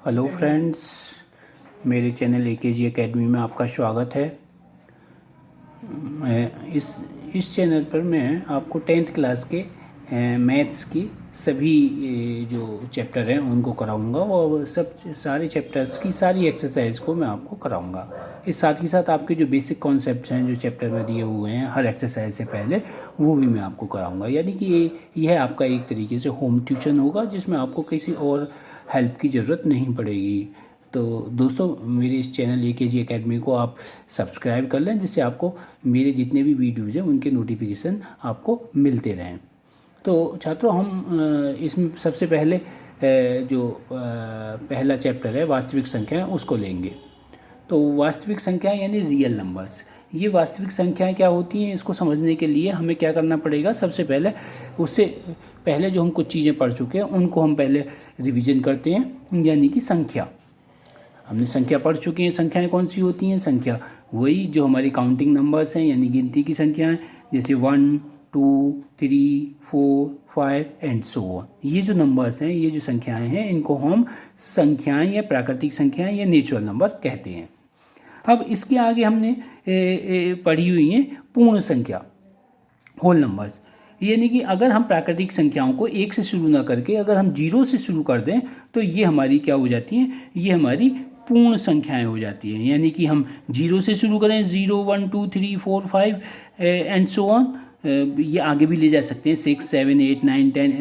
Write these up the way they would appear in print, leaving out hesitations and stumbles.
Hello friends, मेरे channel AKG academy में आपका स्वागत है। इस चैनल पर मैं आपको 10th क्लास के मैथ्स की सभी जो चैप्टर हैं उनको कराऊंगा और सारे चैप्टर्स की सारी एक्सरसाइज को मैं आपको कराऊंगा। इस साथ ही साथ आपके जो बेसिक कॉन्सेप्ट्स हैं जो चैप्टर में दिए हुए हैं हर एक्सरसाइज से पहले, वो भी मैं आपको कराऊंगा। यानी कि यह आपका एक तरीके से होम ट्यूशन होगा जिसमें आपको किसी और हेल्प की ज़रूरत नहीं पड़ेगी। तो दोस्तों, मेरे इस चैनल AKG एकेडमी को आप सब्सक्राइब कर लें जिससे आपको मेरे जितने भी वीडियोज़ हैं उनके नोटिफिकेशन आपको मिलते रहें। तो छात्रों, हम इसमें सबसे पहले जो पहला चैप्टर है वास्तविक संख्या उसको लेंगे। तो वास्तविक संख्या यानी रियल नंबर्स, ये वास्तविक संख्याएं क्या होती हैं इसको समझने के लिए हमें क्या करना पड़ेगा। सबसे पहले उससे पहले जो हम कुछ चीज़ें पढ़ चुके हैं उनको हम पहले रिवीजन करते हैं। यानी कि संख्या, हमने संख्या पढ़ चुके हैं। संख्याएं कौन सी होती हैं? संख्या वही जो हमारी काउंटिंग नंबर्स हैं यानी गिनती की संख्याएं, जैसे 1 2 3 4 5 एंड सो ऑन। ये जो नंबर्स हैं, ये जो संख्याएं हैं, इनको हम संख्याएं या प्राकृतिक संख्याएं या नेचुरल नंबर कहते हैं। अब इसके आगे हमने पढ़ी हुई हैं पूर्ण संख्या, होल नंबर्स। यानी कि अगर हम प्राकृतिक संख्याओं को 1 से शुरू ना करके अगर हम 0 से शुरू कर दें तो ये हमारी क्या हो जाती हैं? ये हमारी पूर्ण संख्याएं हो जाती हैं। यानी कि हम 0 से शुरू करें, 0 1 2 3 4 5 एंड सो ऑन। ये आगे भी ले जा सकते हैं, 6 7 8 9 10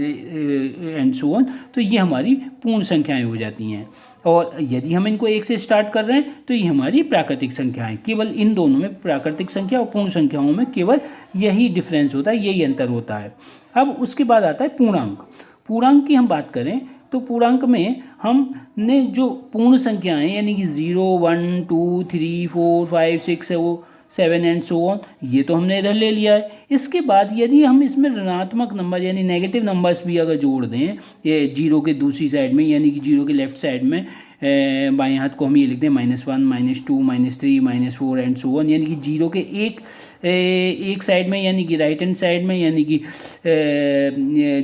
एंड सो ऑन। तो ये हमारी पूर्ण संख्याएं हो जाती हैं। और यदि हम इनको 1 से स्टार्ट कर रहे हैं तो ये हमारी प्राकृतिक संख्याएं। केवल इन दोनों में, प्राकृतिक संख्या और पूर्ण संख्याओं में, केवल यही डिफरेंस होता है, यही अंतर होता है। अब उसके बाद आता है पूर्णांक। पूर्णांक की हम बात करें तो पूर्णांक में हमने जो पूर्ण संख्याएं यानी कि 0 1 2 3 4 5 6 7 एंड सो ऑन, ये तो हमने इधर ले लिया है। इसके बाद यदि हम इसमें ऋणात्मक नंबर यानी नेगेटिव नंबर्स भी अगर जोड़ दें, ये 0 के दूसरी साइड में यानी कि 0 के लेफ्ट साइड में बाएं हाथ को हम ये लिखते हैं -1 -2 -3 -4 एंड सो ऑन। यानी कि 0 के एक साइड में यानी कि राइट हैंड साइड में, यानी कि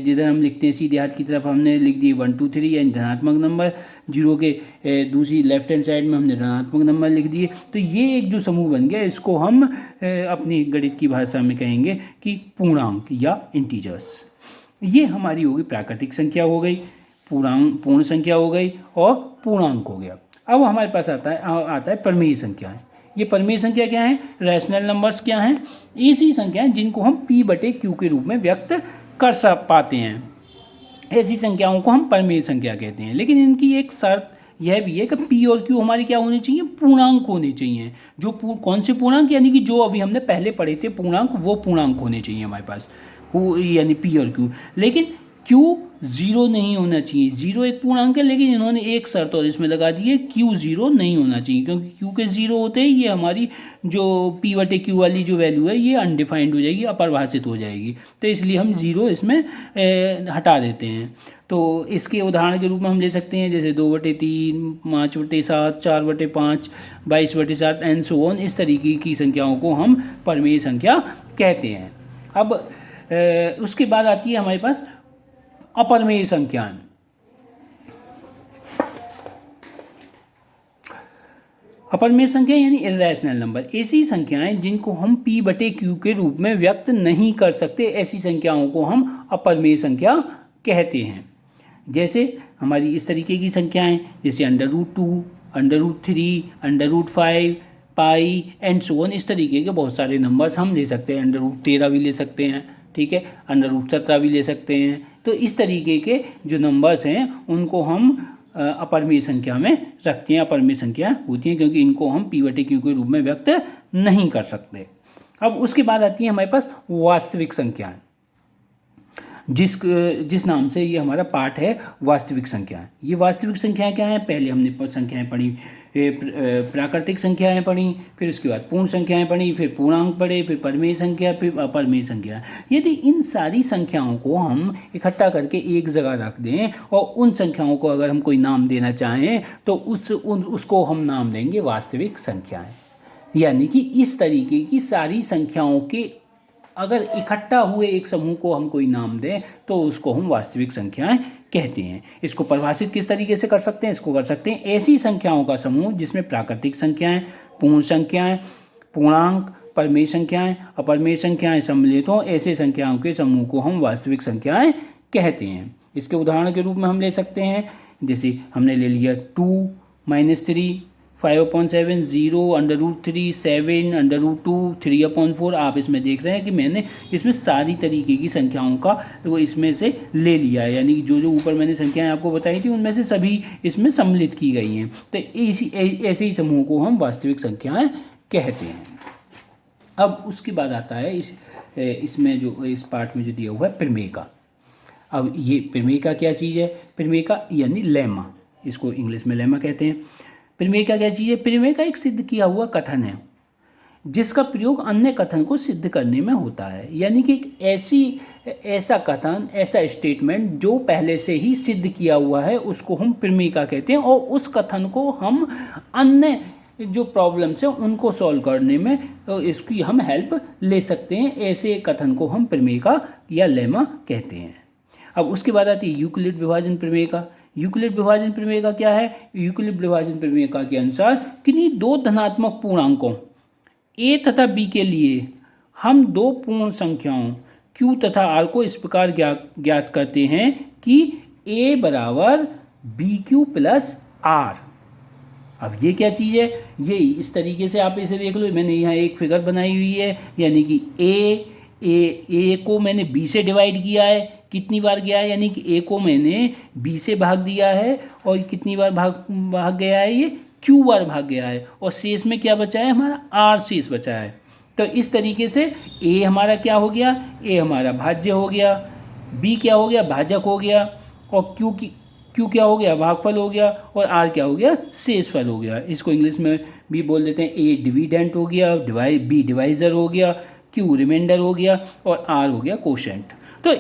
जिधर हम लिखते हैं सीधे हाथ की तरफ हमने लिख दिए 1 2 3 यानी धनात्मक नंबर। 0 के दूसरी लेफ्ट हैंड साइड में हमने ऋणात्मक नंबर लिख दिए। तो ये एक जो समूह बन गया, इसको हम अपनी गणित की भाषा में कहेंगे कि पूर्णांक या इंटीजर्स। ये हमारी होगी प्राकृतिक संख्या हो गई, पूर्ण संख्या हो गई और पूर्णांक हो गया। अब हमारे पास आता है परमेय संख्याएं। ये परमेय संख्या क्या है? रैशनल नंबर्स क्या हैं? ऐसी संख्याएं जिनको हम P/Q के रूप में व्यक्त कर पाते हैं, ऐसी संख्याओं को हम परमेय संख्या कहते हैं। लेकिन इनकी एक शर्त यह भी है कि P और Q हमारी क्या होनी चाहिए? पूर्णांक होने चाहिए। जो कौन से पूर्णांक? यानी कि जो अभी हमने पहले पढ़े थे पूर्णांक, वो पूर्णांक होने चाहिए हमारे पास, यानी P और Q। लेकिन Q 0 नहीं होना चाहिए। 0 एक पूर्णांक है, लेकिन इन्होंने एक शर्त और इसमें लगा दी है, Q 0 नहीं होना चाहिए, क्योंकि Q के 0 होते ही ये हमारी जो P/Q वाली जो वैल्यू है ये अनडिफाइंड हो जाएगी, अपरिभाषित हो जाएगी। तो इसलिए हम 0 इसमें हटा देते हैं। तो इसके उदाहरण के रूप में हम ले सकते हैं जैसे 2/3 5/7 4/5 22/7 एंड सो ऑन। इस तरीके की संख्याओं को हम परमेय संख्या कहते हैं। अब उसके बाद आती है हमारे पास अपरमेय संख्याएं। अपरमेय संख्या यानी इर्रेशनल नंबर, ऐसी संख्याएं जिनको हम P/Q के रूप में व्यक्त नहीं कर सकते, ऐसी संख्याओं को हम अपरमेय संख्या कहते हैं। जैसे हमारी इस तरीके की संख्याएं, जैसे √2 √3 √5 पाई एंड सो ऑन। इस तरीके के बहुत सारे नंबर्स हम ले सकते हैं। √13 भी ले सकते हैं, ठीक है, √17 भी ले सकते हैं। तो इस तरीके के जो नंबर्स हैं उनको हम अपरमेय संख्या में रखते हैं। अपरमेय संख्या होती हैं क्योंकि इनको हम P/Q के रूप में व्यक्त नहीं कर सकते। अब उसके बाद आती है हमारे पास वास्तविक संख्याएं, जिस नाम से ये हमारा पाठ है वास्तविक संख्याएं। ये वास्तविक संख्याएं क्या हैं? पहले हमने संख्याएं पढ़ी, प्राकृतिक संख्याएं पढ़ी, फिर उसके बाद पूर्ण संख्याएं पढ़ी, फिर पूर्णांक पढ़े, फिर परमेय संख्या, फिर अपरमेय संख्या। यदि इन सारी संख्याओं को हम इकट्ठा करके एक जगह रख दें और उन संख्याओं को अगर हम कोई नाम देना चाहें तो उसको हम नाम देंगे वास्तविक संख्याएं। यानी कि इस तरीके की सारी संख्याओं के अगर इकट्ठा हुए एक समूह को हम कोई नाम दें तो उसको हम वास्तविक संख्याएं कहते हैं। इसको परिभाषित किस तरीके से कर सकते हैं? इसको कर सकते हैं ऐसी संख्याओं का समूह जिसमें प्राकृतिक संख्याएं, पूर्ण संख्याएं, पूर्णांक, परमेय संख्याएं, अपरमेय संख्याएं सम्मिलित हों, ऐसे संख्याओं के समूह को हम वास्तविक संख्याएं कहते हैं। इसके उदाहरण के रूप में हम ले सकते हैं, जैसे हमने ले लिया 2 - 3, 5/7, 0, √3, 7, √2, 3/4। आप इसमें देख रहे हैं कि मैंने इसमें सारी तरीके की संख्याओं का वो इसमें से ले लिया है, यानी कि जो जो ऊपर मैंने संख्याएं आपको बताई थी उनमें से सभी इसमें सम्मिलित की गई हैं। तो ऐसे ही समूह को हम वास्तविक संख्याएं कहते हैं। अब उसके बाद आता है इसमें जो इस पार्ट में जो दिया हुआ है प्रमेय का। अब ये प्रमेय का क्या चीज़ है? प्रमेय का यानी लेमा, इसको इंग्लिश में लेमा कहते हैं। प्रमेय का क्या चीज़ है? प्रमेय का एक सिद्ध किया हुआ कथन है जिसका प्रयोग अन्य कथन को सिद्ध करने में होता है, यानी कि एक ऐसा कथन, ऐसा स्टेटमेंट जो पहले से ही सिद्ध किया हुआ है उसको हम प्रमेय का कहते हैं, और उस कथन को हम अन्य जो प्रॉब्लम्स हैं उनको सॉल्व करने में इसकी हम हेल्प ले सकते हैं। ऐसे कथन को हम प्रमेय का या लेमा कहते हैं। अब उसके बाद आती है यूक्लिड विभाजन प्रमेय का। यूक्लिड विभाजन प्रमेय का क्या है? यूक्लिड विभाजन प्रमेय का के अनुसार किन्हीं दो धनात्मक पूर्णांकों a तथा b के लिए हम दो पूर्ण संख्याओं q तथा r को इस प्रकार ज्ञात करते हैं कि a बराबर bq प्लस r। अब ये क्या चीज़ है? ये इस तरीके से आप इसे देख लो, मैंने यहाँ एक फिगर बनाई हुई है, यानी कि a को मैंने b से डिवाइड किया है, कितनी बार गया है, यानी कि a को मैंने b से भाग दिया है और कितनी बार भाग गया है, ये q बार भाग गया है, और शेष में क्या बचा है? हमारा r शेष बचा है। तो इस तरीके से a हमारा क्या हो गया? a हमारा भाज्य हो गया, b क्या हो गया? भाजक हो गया, और q क्या हो गया? भागफल हो गया, और r क्या हो गया? शेषफल हो गया। इसको इंग्लिश में भी बोल देते हैं a डिविडेंट हो गया, b डिवाइजर हो गया, q रिमाइंडर हो गया, और r हो गया कोशेंट। तो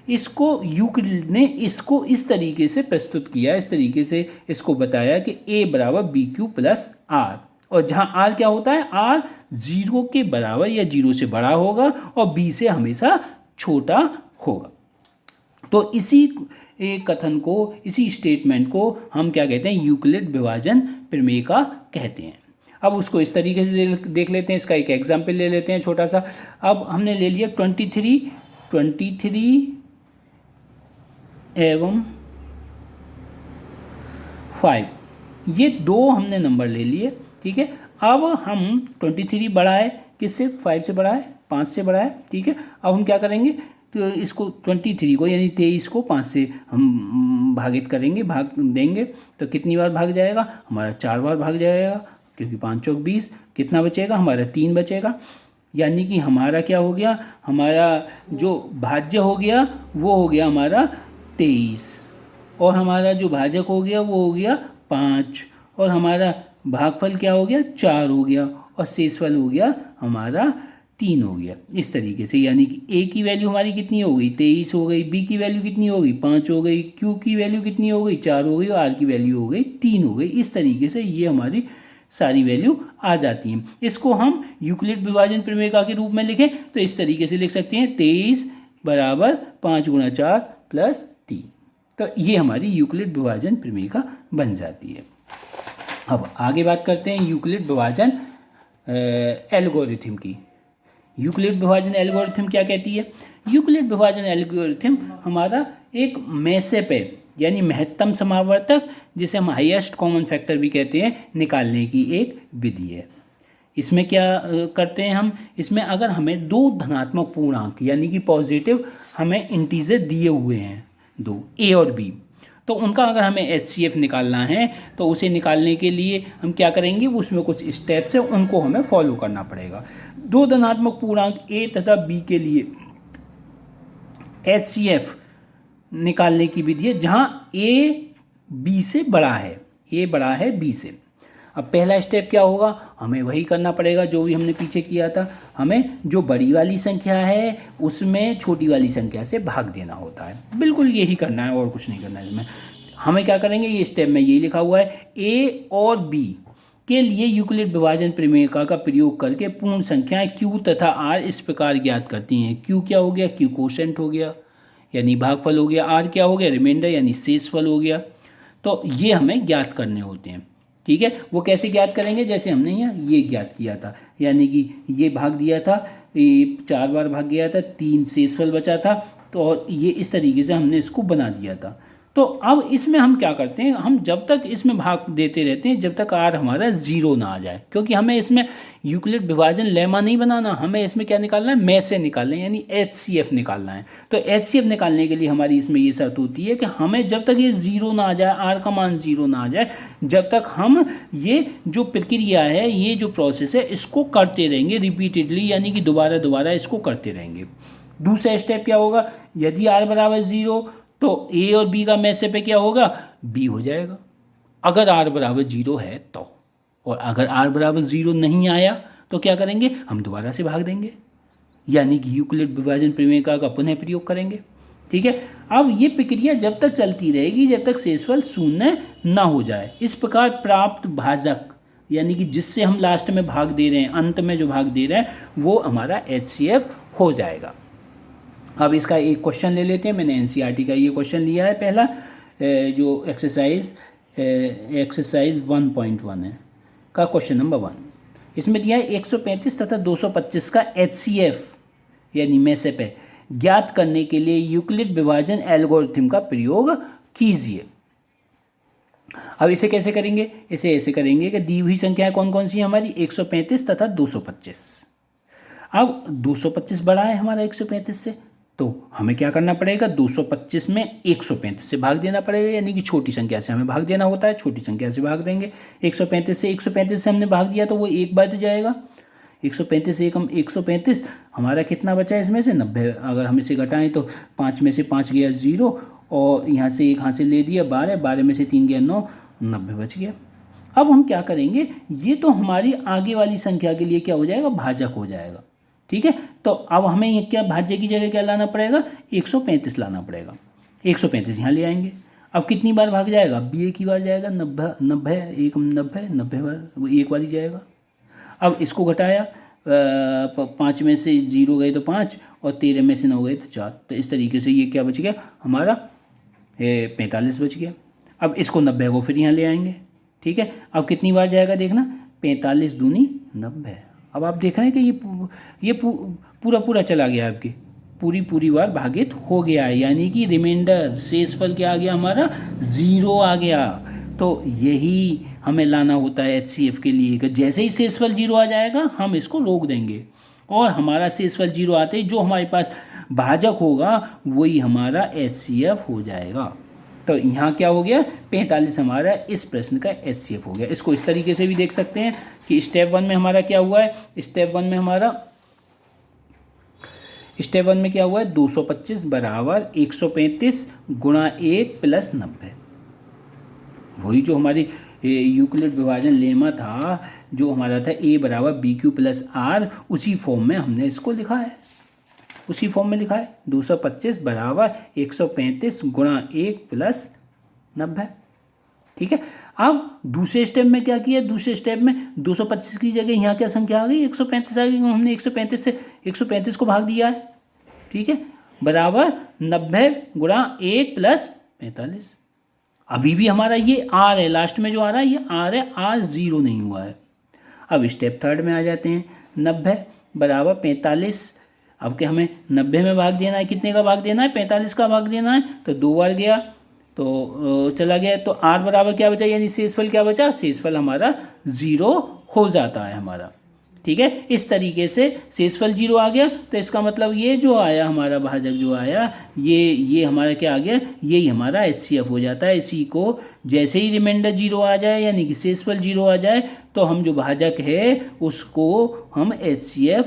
इसको यूक्लिड ने इसको इस तरीके से प्रस्तुत किया, इस तरीके से इसको बताया कि a बराबर bq प्लस r, और जहाँ r क्या होता है? r 0 के बराबर या 0 से बड़ा होगा और b से हमेशा छोटा होगा। तो इसी कथन को, इसी स्टेटमेंट को हम क्या कहते हैं? यूक्लिड विभाजन प्रमेय का कहते हैं। अब उसको इस तरीके से देख लेते हैं, इसका एक एग्जाम्पल ले लेते हैं छोटा सा। अब हमने ले लिया 23 एवं 5, ये दो हमने नंबर ले लिए, ठीक है। अब हम 23 बड़ा है किससे? 5 से बड़ा है, 5 से बड़ा है, ठीक है। अब हम क्या करेंगे? तो इसको 23 को यानी 23 को 5 से हम भागित करेंगे, भाग देंगे, तो कितनी बार भाग जाएगा? हमारा 4 बार भाग जाएगा, क्योंकि 5 चौक 20। कितना बचेगा? हमारा 3 बचेगा, यानी कि हमारा क्या हो गया? हमारा जो भाज्य हो गया वो हो गया हमारा 23, और हमारा जो भाजक हो गया वो हो गया 5, और हमारा भागफल क्या हो गया? 4 हो गया, और शेषफल हो गया हमारा 3 हो गया। इस तरीके से, यानी कि a की वैल्यू हमारी कितनी हो गई? 23 हो गई, b की वैल्यू कितनी हो गई? 5 हो गई, q की वैल्यू कितनी हो गई? 4 हो गई, और r की वैल्यू हो गई 3 हो गई। इस तरीके से ये हमारी सारी वैल्यू आ जाती हैं। इसको हम यूक्लिड विभाजन प्रमेय का के रूप में लिखें तो इस तरीके से लिख सकते हैं, 23 बराबर 5 गुणा 4 प्लस 3। तो ये हमारी यूक्लिड विभाजन प्रमेय का बन जाती है। अब आगे बात करते हैं यूक्लिड विभाजन एल्गोरिथम की। यूक्लिड विभाजन एल्गोरिथम क्या कहती है? यूक्लिड विभाजन एल्गोरिथम हमारा एक मैसेप है, यानी महत्तम समावर्तक, जिसे हम हाईएस्ट कॉमन फैक्टर भी कहते हैं, निकालने की एक विधि है। इसमें क्या करते हैं हम? इसमें अगर हमें दो धनात्मक पूर्णांक यानी कि पॉजिटिव हमें इंटीजर दिए हुए हैं, दो a और b, तो उनका अगर हमें HCF निकालना है तो उसे निकालने के लिए हम क्या करेंगे? उसमें कुछ स्टेप्स है, उनको हमें फॉलो करना पड़ेगा। दो धनात्मक पूर्णांक a तथा b के लिए HCF निकालने की विधि है जहां a b से बड़ा है, a बड़ा है b से। अब पहला स्टेप क्या होगा? हमें वही करना पड़ेगा जो भी हमने पीछे किया था। हमें जो बड़ी वाली संख्या है उसमें छोटी वाली संख्या से भाग देना होता है, बिल्कुल यही करना है और कुछ नहीं करना है। इसमें हमें क्या करेंगे? ये स्टेप में यही लिखा हुआ है, a और b के लिए यूक्लिड विभाजन प्रमेय का प्रयोग करके पूर्ण संख्याएं q तथा r इस प्रकार ज्ञात करती हैं। q क्या हो गया? q कोशेंट हो गया, यानी भागफल हो गया, आर क्या हो गया, रिमाइंडर यानी शेषफल हो गया। तो ये हमें ज्ञात करने होते हैं, ठीक है। वो कैसे ज्ञात करेंगे, जैसे हमने यहाँ ये ज्ञात किया था, यानी कि ये भाग दिया था, ये 4 बार भाग गया था, 3 शेषफल बचा था, तो और ये इस तरीके से हमने इसको बना दिया था। तो अब इसमें हम क्या करते हैं, हम जब तक इसमें भाग देते रहते हैं जब तक आर हमारा 0 ना आ जाए, क्योंकि हमें इसमें यूक्लिड विभाजन लेमा नहीं बनाना, हमें इसमें क्या निकालना है, में से निकालना है, यानी HCF निकालना है। तो HCF निकालने के लिए हमारी इसमें ये शर्त होती है कि हमें जब तक ये 0 ना आ जाए, आर का मान 0 ना आ जाए, जब तक हम ये जो प्रक्रिया है, ये जो प्रोसेस है, इसको करते रहेंगे रिपीटेडली, यानी कि दोबारा दोबारा इसको करते रहेंगे। दूसरा स्टेप क्या होगा, यदि आर बराबर 0 तो ए और बी का में से पे क्या होगा, बी हो जाएगा, अगर आर बराबर 0 है तो। और अगर आर बराबर 0 नहीं आया तो क्या करेंगे, हम दोबारा से भाग देंगे, यानी कि यूक्लिड विभाजन प्रमेय का पुनः प्रयोग करेंगे, ठीक है। अब ये प्रक्रिया जब तक चलती रहेगी जब तक शेषफल शून्य ना हो जाए। इस प्रकार प्राप्त भाजक, यानी कि जिससे हम लास्ट में भाग दे रहे हैं, अंत में जो भाग दे रहे हैं, वो हमारा HCF हो जाएगा। अब इसका एक क्वेश्चन ले लेते हैं। मैंने NCERT का ये क्वेश्चन लिया है पहला, जो एक्सरसाइज 1.1 है का क्वेश्चन नंबर 1। इसमें दिया है 135 तथा 225 का HCF यानी में से पे ज्ञात करने के लिए यूक्लिड विभाजन एल्गोरिथम का प्रयोग कीजिए। अब इसे कैसे करेंगे, इसे ऐसे करेंगे कि दी हुई संख्याएं कौन कौन सी है हमारी, 135 तथा 225। अब 225 बड़ा है हमारा 135 से, तो हमें क्या करना पड़ेगा, 225 में 135 से भाग देना पड़ेगा, यानी कि छोटी संख्या से हमें भाग देना होता है, छोटी संख्या से भाग देंगे। 135 से हमने भाग दिया तो वो एक बच जाएगा, 135 से हम 135, हमारा कितना बचा है इसमें से 90। अगर हम इसे घटाएं तो 5 में से 5 गया 0, और यहाँ से 1 हासिल ले दिया 12, 12 में से 3 गया 9, 90 बच गया। अब हम क्या करेंगे, ये तो हमारी आगे वाली संख्या के लिए क्या हो जाएगा, भाजक हो जाएगा, ठीक है। तो अब हमें ये क्या भाज्य की जगह क्या लाना पड़ेगा, 135 लाना पड़ेगा। 135 यहाँ ले आएंगे। अब कितनी बार भाग जाएगा, बी एक ही बार जाएगा, 90 90 एक 90 बार वो एक बार ही जाएगा। अब इसको घटाया, 5 में से 0 गए तो 5, और 13 में से 9 गए तो 4, तो इस तरीके से ये क्या बच गया हमारा, 45 बच गया। अब इसको 90 को फिर यहाँ ले आएंगे, ठीक है। अब कितनी बार जाएगा देखना, 45 दूनी 90। अब आप देख रहे हैं कि ये पूरा पूरा चला गया, आपकी पूरी बार भागित हो गया है, यानी कि रिमाइंडर शेषफल क्या आ गया हमारा, 0 आ गया। तो यही हमें लाना होता है HCF के लिए कि जैसे ही शेषफल 0 आ जाएगा हम इसको रोक देंगे, और हमारा शेषफल 0 आते ही जो हमारे पास भाजक होगा वही हमारा HCF हो जाएगा। तो यहाँ क्या हो गया, 45 हमारा इस प्रश्न का HCF हो गया। इसको इस तरीके से भी देख सकते हैं कि स्टेप 1 में हमारा क्या हुआ है, स्टेप 1 में क्या हुआ है, 225 बराबर 135 गुणा 1 प्लस 90। वही जो हमारी यूक्लिड विभाजन लेमा था, जो हमारा था A बराबर BQ प्लस R, उसी फॉर्म में हमने इसको लिखा है, उसी फॉर्म में लिखा है 225 बराबर 135 गुणा 1 प्लस 90, ठीक है। अब दूसरे स्टेप में क्या किया, दूसरे स्टेप में 225 की जगह यहाँ क्या संख्या आ गई, 135 आ गई, हमने 135 से 135 को भाग दिया है, ठीक है, बराबर 90 गुणा 1 प्लस 45। अभी भी हमारा ये R है, लास्ट में जो आ रहा है ये R है, R 0 नहीं हुआ है। अब स्टेप 3 में आ जाते हैं, 90 बराबर 45। अब क्या हमें 90 में भाग देना है, कितने का भाग देना है, 45 का भाग देना है, तो 2 बार गया तो चला गया, तो R बराबर क्या बचा, यानी शेषफल क्या बचा, शेषफल हमारा 0 हो जाता है हमारा, ठीक है। इस तरीके से शेषफल 0 आ गया, तो इसका मतलब ये जो आया हमारा भाजक जो आया, ये हमारा क्या आ गया, यही हमारा HCF हो जाता है। इसी को जैसे ही रिमाइंडर 0 आ जाए, यानी कि शेषफल 0 आ जाए, तो हम जो भाजक है उसको हम HCF,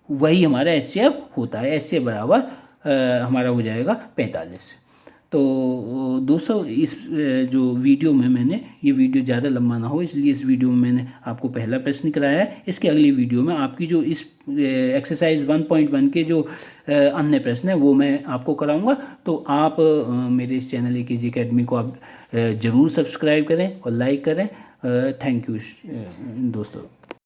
वही हमारा HCF होता है। HCF बराबर हमारा हो जाएगा 45। तो दोस्तों इस जो वीडियो में मैंने, ये वीडियो ज़्यादा लंबा ना हो इसलिए इस वीडियो में मैंने आपको पहला प्रश्न कराया है। इसके अगली वीडियो में आपकी जो इस एक्सरसाइज 1.1 के जो अन्य प्रश्न है वो मैं आपको कराऊंगा। तो आप मेरे इस चैनल AKG अकेडमी को आप ज़रूर सब्सक्राइब करें और लाइक करें। थैंक यू दोस्तों।